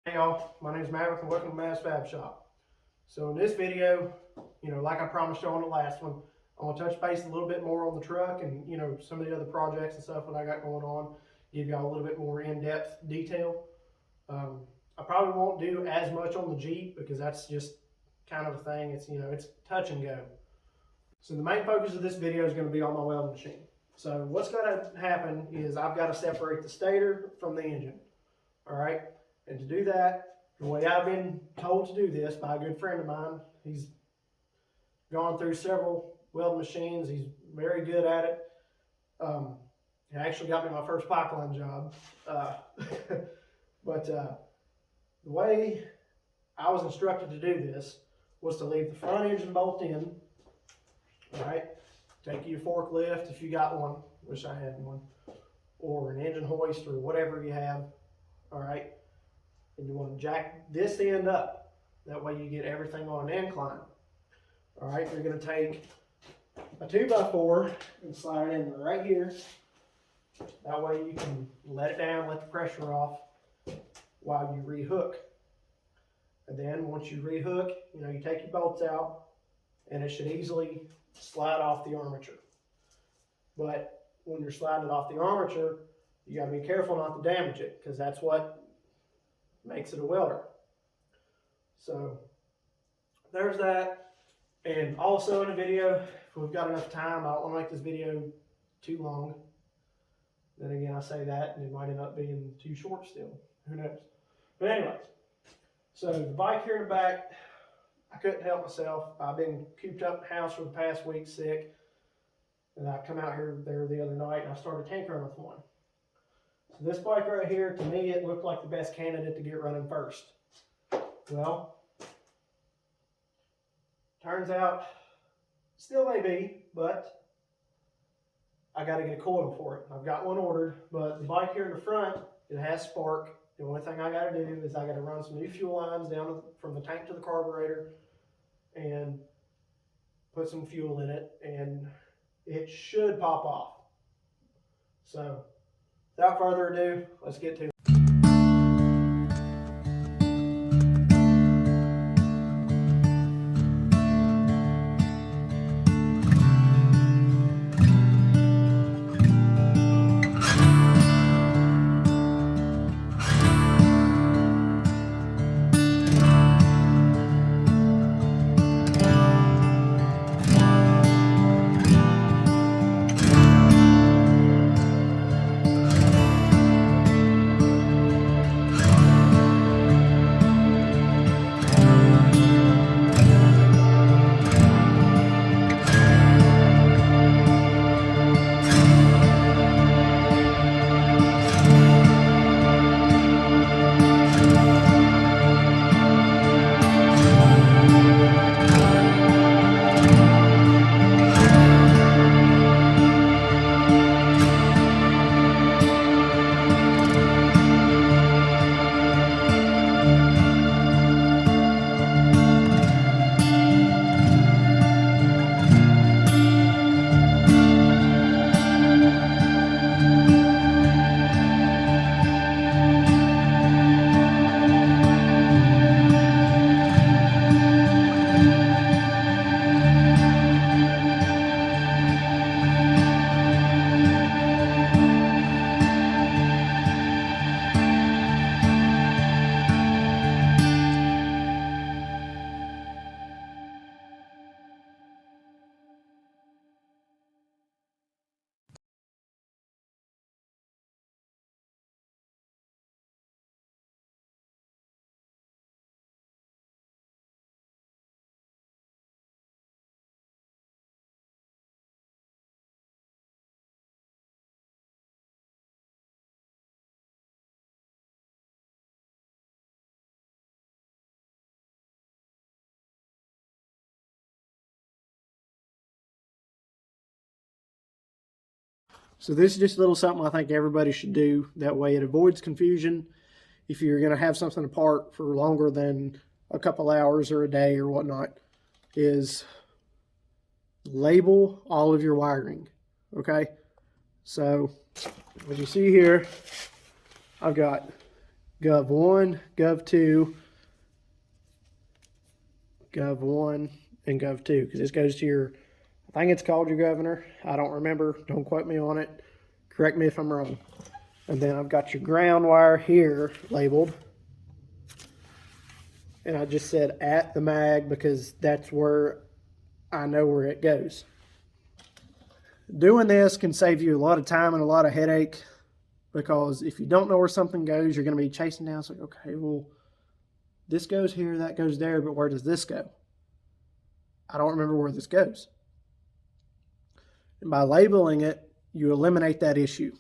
Hey y'all, my name is Maverick and welcome to Mav's Fab Shop. So in this video, like I promised y'all on the last one, I'm going to touch base a little bit more on the truck and, some of the other projects and stuff that I got going on, give y'all a little bit more in-depth detail. I probably won't do as much on the Jeep because that's just kind of a thing. It's touch and go. So the main focus of this video is going to be on my welding machine. So what's going to happen is I've got to separate the stator from the engine. All right. And to do that, the way I've been told to do this by a good friend of mine, he's gone through several welding machines. He's very good at it. He actually got me my first pipeline job. But the way I was instructed to do this was to leave the front engine bolt in, all right? Take you a forklift if you got one, wish I had one, or an engine hoist or whatever you have, all right? And you want to jack this end up. That way you get everything on an incline. All right, you're going to take a 2x4 and slide it in right here. That way you can let it down, let the pressure off while you rehook. And then once you rehook, you take your bolts out and it should easily slide off the armature. But when you're sliding it off the armature, you got to be careful not to damage it because that's what makes it a welder. So there's that. And also in the video, if we've got enough time, I don't want to make this video too long. Then again, I say that and it might end up being too short still. Who knows? But anyways, so the bike here in the back, I couldn't help myself. I've been cooped up in the house for the past week sick. And I come out there the other night and I started tinkering with one. So this bike right here, to me, it looked like the best candidate to get running first. Well, turns out, still may be, but I got to get a coil for it. I've got one ordered, but the bike here in the front, it has spark. The only thing I got to do is I got to run some new fuel lines down from the tank to the carburetor and put some fuel in it, and it should pop off. So, without further ado, let's get to it. So this is just a little something I think everybody should do. That way it avoids confusion. If you're going to have something apart for longer than a couple hours or a day or whatnot, is label all of your wiring, okay? So as you see here, I've got Gov 1, Gov 2, Gov 1, and Gov 2, because this goes to your, I think it's called your governor. I don't remember. Don't quote me on it. Correct me if I'm wrong. And then I've got your ground wire here labeled. And I just said at the mag because that's where I know where it goes. Doing this can save you a lot of time and a lot of headache, because if you don't know where something goes, you're going to be chasing down. It's like, okay, well, this goes here, that goes there, but where does this go? I don't remember where this goes. And by labeling it, you eliminate that issue.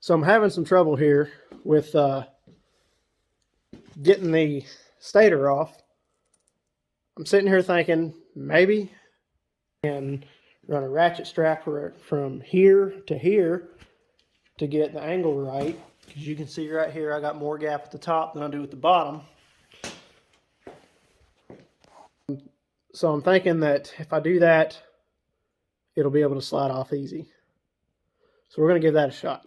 So I'm having some trouble here with getting the stator off. I'm sitting here thinking maybe I can run a ratchet strap from here to get the angle right. Because you can see right here I got more gap at the top than I do at the bottom. So I'm thinking that if I do that, it'll be able to slide off easy. So we're going to give that a shot.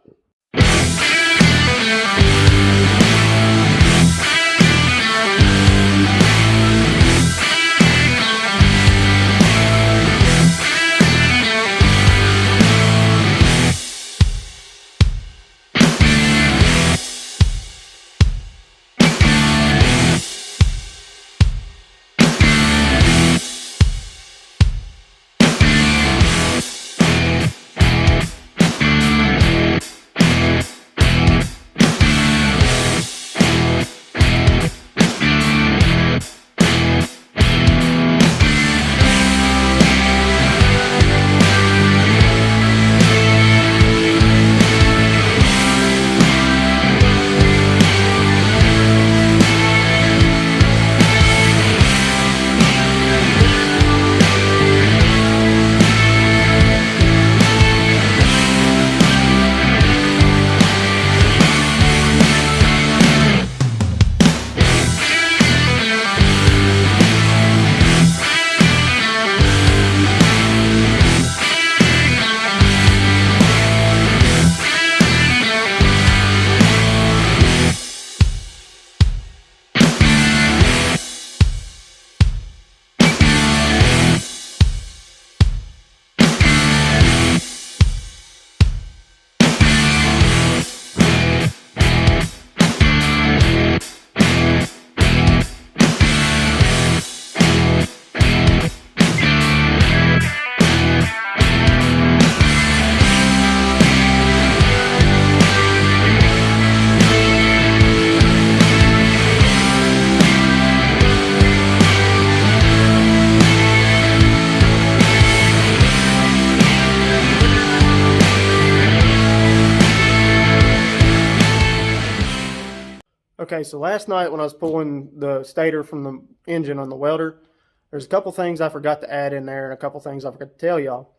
Okay, so last night when I was pulling the stator from the engine on the welder, there's a couple things I forgot to add in there and a couple things I forgot to tell y'all.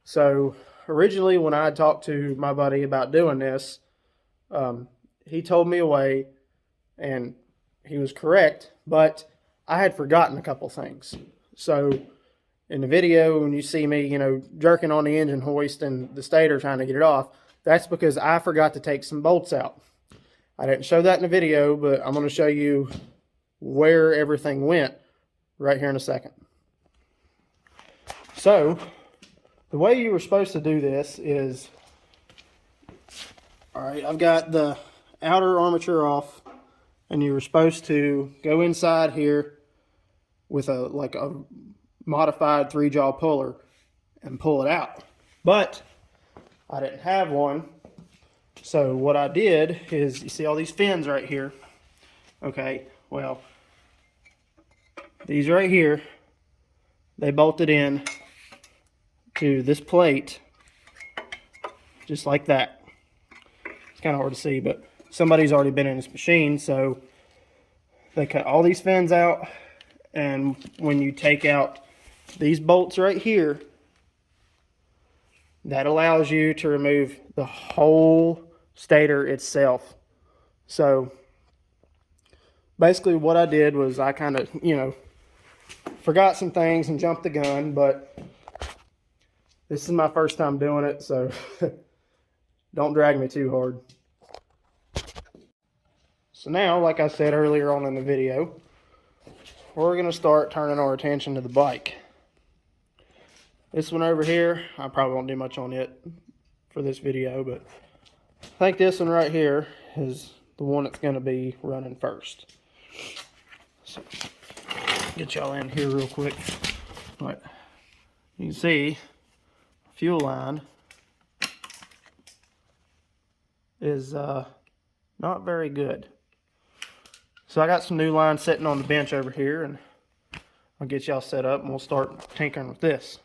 So originally when I talked to my buddy about doing this, he told me a way and he was correct, but I had forgotten a couple things. So in the video, when you see me, jerking on the engine hoist and the stator trying to get it off, that's because I forgot to take some bolts out. I didn't show that in the video, but I'm going to show you where everything went right here in a second. So, the way you were supposed to do this is, alright, I've got the outer armature off, and you were supposed to go inside here with a modified 3-jaw puller and pull it out. But I didn't have one. So what I did is, you see all these fins right here? Okay, well, these right here, they bolted in to this plate, just like that. It's kind of hard to see, but somebody's already been in this machine, so they cut all these fins out, and when you take out these bolts right here, that allows you to remove the whole stator itself. So basically what I did was I kind of, forgot some things and jumped the gun, but this is my first time doing it, so don't drag me too hard. So now, like I said earlier on in the video, we're going to start turning our attention to the bike. This one over here, I probably won't do much on it for this video, but I think this one right here is the one that's going to be running first. So, get y'all in here real quick. But you can see, fuel line is not very good. So I got some new lines sitting on the bench over here, and I'll get y'all set up and we'll start tinkering with this.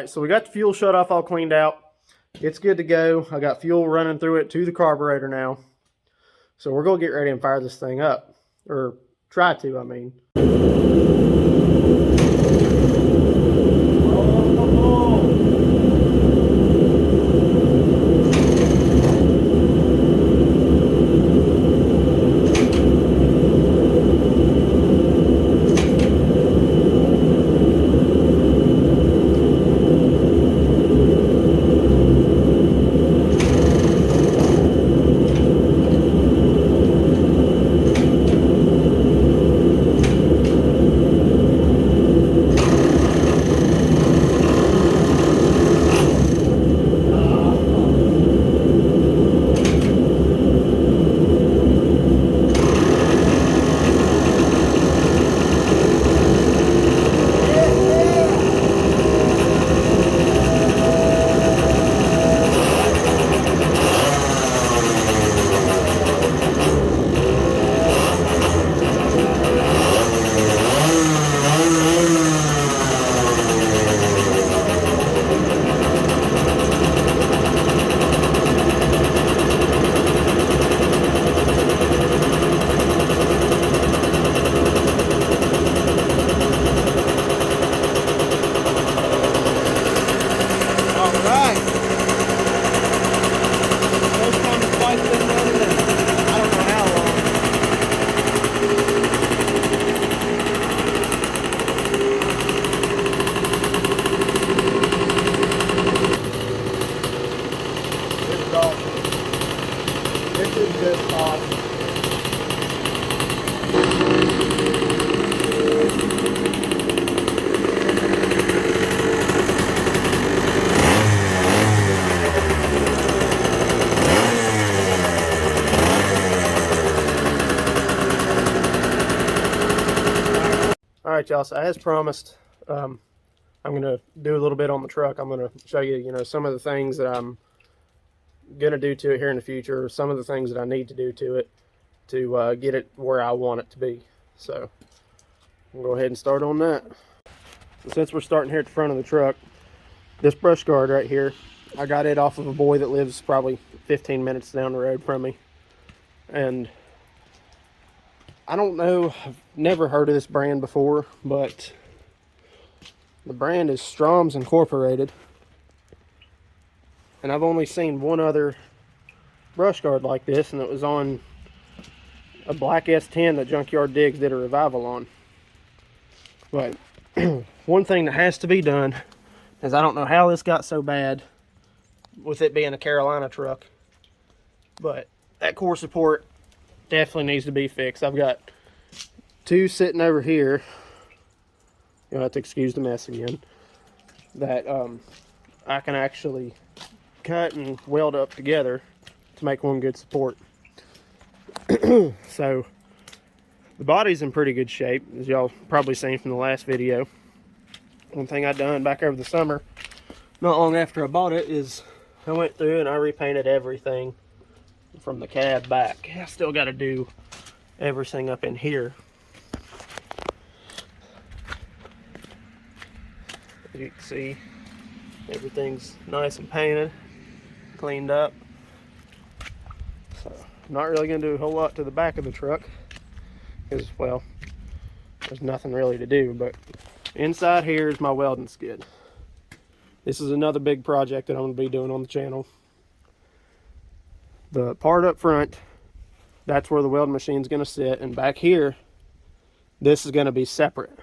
Alright, so we got the fuel shut off all cleaned out. It's good to go. I got fuel running through it to the carburetor now. So we're going to get ready and fire this thing up. Or try to, I mean. This is just awesome. Alright y'all, so as promised, I'm going to do a little bit on the truck. I'm going to show you, some of the things that I'm going to do to it here in the future, some of the things that I need to do to it to get it where I want it to be. So we'll go ahead and start on that. So since we're starting here at the front of the truck, this brush guard right here, I got it off of a boy that lives probably 15 minutes down the road from me. And I don't know, I've never heard of this brand before, but the brand is Strom's Incorporated. And I've only seen one other brush guard like this, and it was on a black S10 that Junkyard Digs did a revival on. But one thing that has to be done is, I don't know how this got so bad with it being a Carolina truck, but that core support definitely needs to be fixed. I've got two sitting over here, you'll have to excuse the mess again, that I can actually cut and weld up together to make one good support. So the body's in pretty good shape, as y'all probably seen from the last video. One thing I done back over the summer, not long after I bought it, is I went through and I repainted everything from the cab back. I still got to do everything up in here. As you can see, everything's nice and painted, cleaned up. So I'm not really going to do a whole lot to the back of the truck because, well, there's nothing really to do. But inside here is my welding skid. This is another big project that I'm going to be doing on the channel. The part up front, that's where the welding machine's going to sit, and back here, this is going to be separate.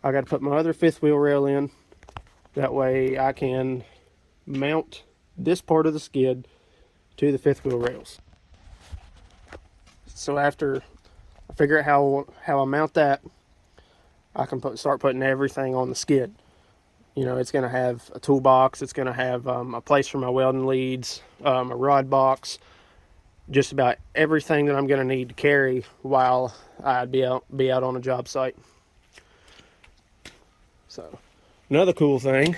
I got to put my other fifth wheel rail in. That way I can mount this part of the skid to the fifth wheel rails. So after I figure out how I mount that, I can start putting everything on the skid. It's going to have a toolbox, it's going to have a place for my welding leads, a rod box, just about everything that I'm going to need to carry while I'd be out on a job site. So another cool thing,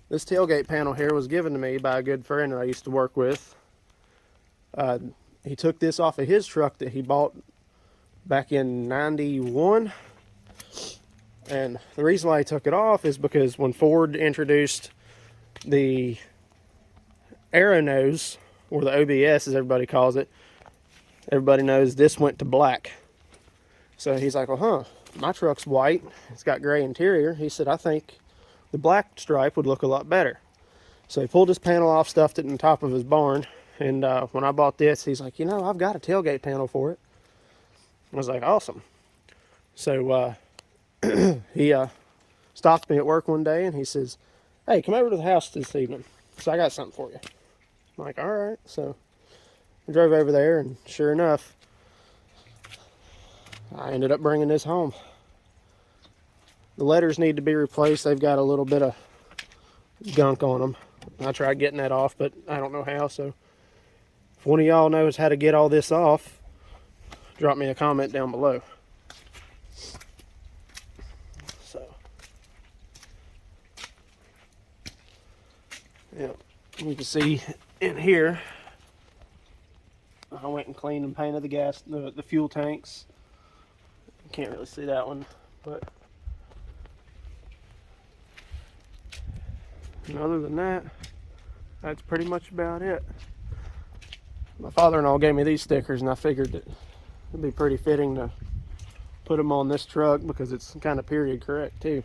this tailgate panel here was given to me by a good friend that I used to work with. He took this off of his truck that he bought back in '91, And the reason why I took it off is because when Ford introduced the arrow nose, or the OBS as everybody calls it, everybody knows this went to black. So he's like, well, my truck's white, it's got gray interior. He said, I think the black stripe would look a lot better. So he pulled his panel off, stuffed it in the top of his barn, and when I bought this, he's like, I've got a tailgate panel for it. I was like, awesome. So he stopped me at work one day, and he says, hey, come over to the house this evening. So I got something for you. I'm like, all right. So I drove over there, and sure enough, I ended up bringing this home. The letters need to be replaced. They've got a little bit of gunk on them. I tried getting that off, but I don't know how. So if one of y'all knows how to get all this off, drop me a comment down below. So, yeah, you can see in here, I went and cleaned and painted the fuel tanks. You can't really see that one, but and other than that, that's pretty much about it. My father-in-law gave me these stickers, and I figured that it'd be pretty fitting to put them on this truck because it's kind of period correct too.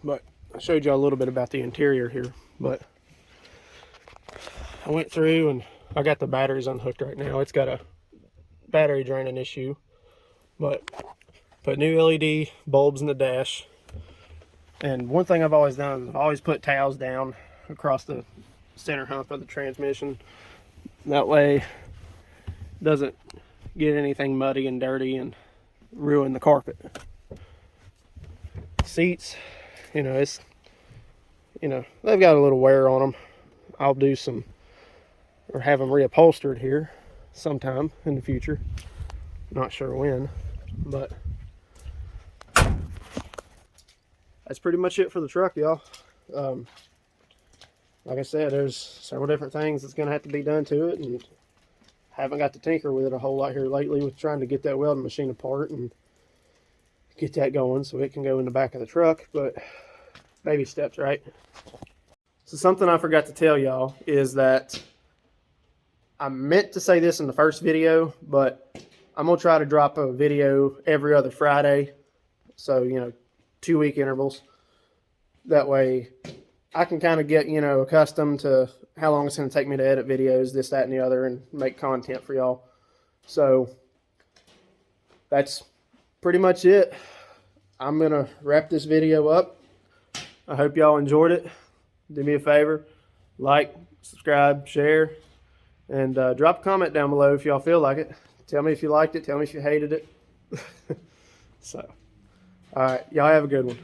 But I showed you a little bit about the interior here, but I went through and I got the batteries unhooked right now. It's got a battery draining issue, but put new LED bulbs in the dash. And one thing I've always done is I've always put towels down across the center hump of the transmission. That way it doesn't get anything muddy and dirty and ruin the carpet. Seats, they've got a little wear on them. I'll do some, or have them reupholstered here sometime in the future. Not sure when, but that's pretty much it for the truck, y'all. Like I said, there's several different things that's going to have to be done to it, and haven't got to tinker with it a whole lot here lately with trying to get that welding machine apart and get that going so it can go in the back of the truck, but baby steps, right? So something I forgot to tell y'all is that I meant to say this in the first video, but I'm going to try to drop a video every other Friday. So, 2-week intervals. That way I can kind of get, accustomed to how long it's going to take me to edit videos, this, that, and the other, and make content for y'all. So that's pretty much it. I'm going to wrap this video up. I hope y'all enjoyed it. Do me a favor, like, subscribe, share, and drop a comment down below if y'all feel like it. Tell me if you liked it. Tell me if you hated it. So, all right. Y'all have a good one.